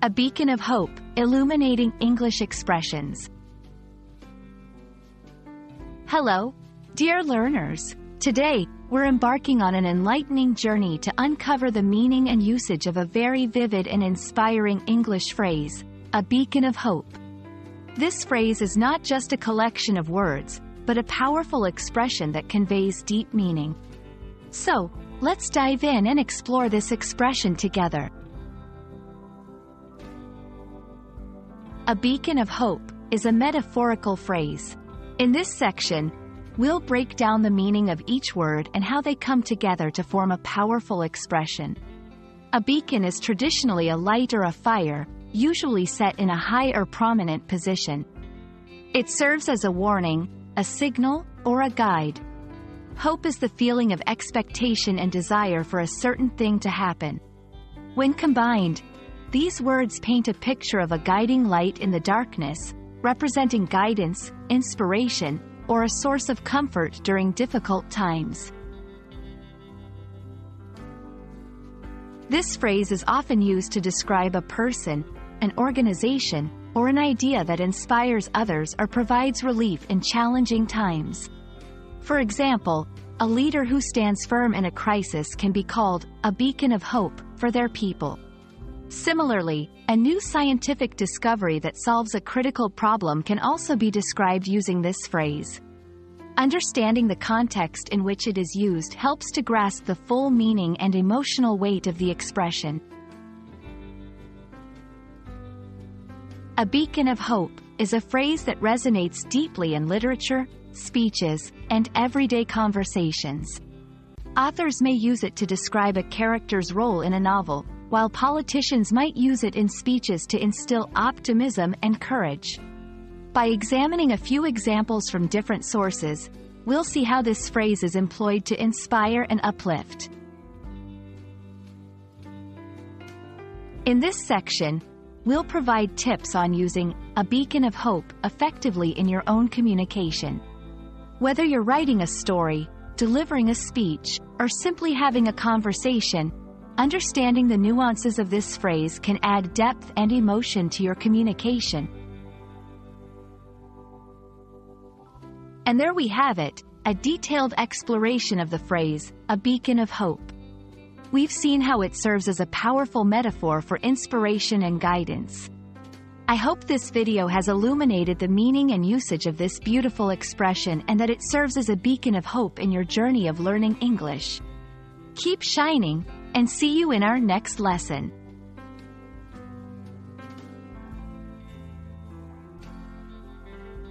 A beacon of hope, illuminating English expressions. Hello, dear learners. Today, we're embarking on an enlightening journey to uncover the meaning and usage of a very vivid and inspiring English phrase, a beacon of hope. This phrase is not just a collection of words, but a powerful expression that conveys deep meaning. So, let's dive in and explore this expression together. A beacon of hope is a metaphorical phrase. In this section, we'll break down the meaning of each word and how they come together to form a powerful expression. A beacon is traditionally a light or a fire, usually set in a high or prominent position. It serves as a warning, a signal, or a guide. Hope is the feeling of expectation and desire for a certain thing to happen. When combined, these words paint a picture of a guiding light in the darkness, representing guidance, inspiration, or a source of comfort during difficult times. This phrase is often used to describe a person, an organization, or an idea that inspires others or provides relief in challenging times. For example, a leader who stands firm in a crisis can be called a beacon of hope for their people. Similarly, a new scientific discovery that solves a critical problem can also be described using this phrase. Understanding the context in which it is used helps to grasp the full meaning and emotional weight of the expression. A beacon of hope is a phrase that resonates deeply in literature, speeches, and everyday conversations. Authors may use it to describe a character's role in a novel, while politicians might use it in speeches to instill optimism and courage. By examining a few examples from different sources, we'll see how this phrase is employed to inspire and uplift. In this section, we'll provide tips on using a beacon of hope effectively in your own communication. Whether you're writing a story, delivering a speech, or simply having a conversation, understanding the nuances of this phrase can add depth and emotion to your communication. And there we have it, a detailed exploration of the phrase, a beacon of hope. We've seen how it serves as a powerful metaphor for inspiration and guidance. I hope this video has illuminated the meaning and usage of this beautiful expression and that it serves as a beacon of hope in your journey of learning English. Keep shining, and see you in our next lesson.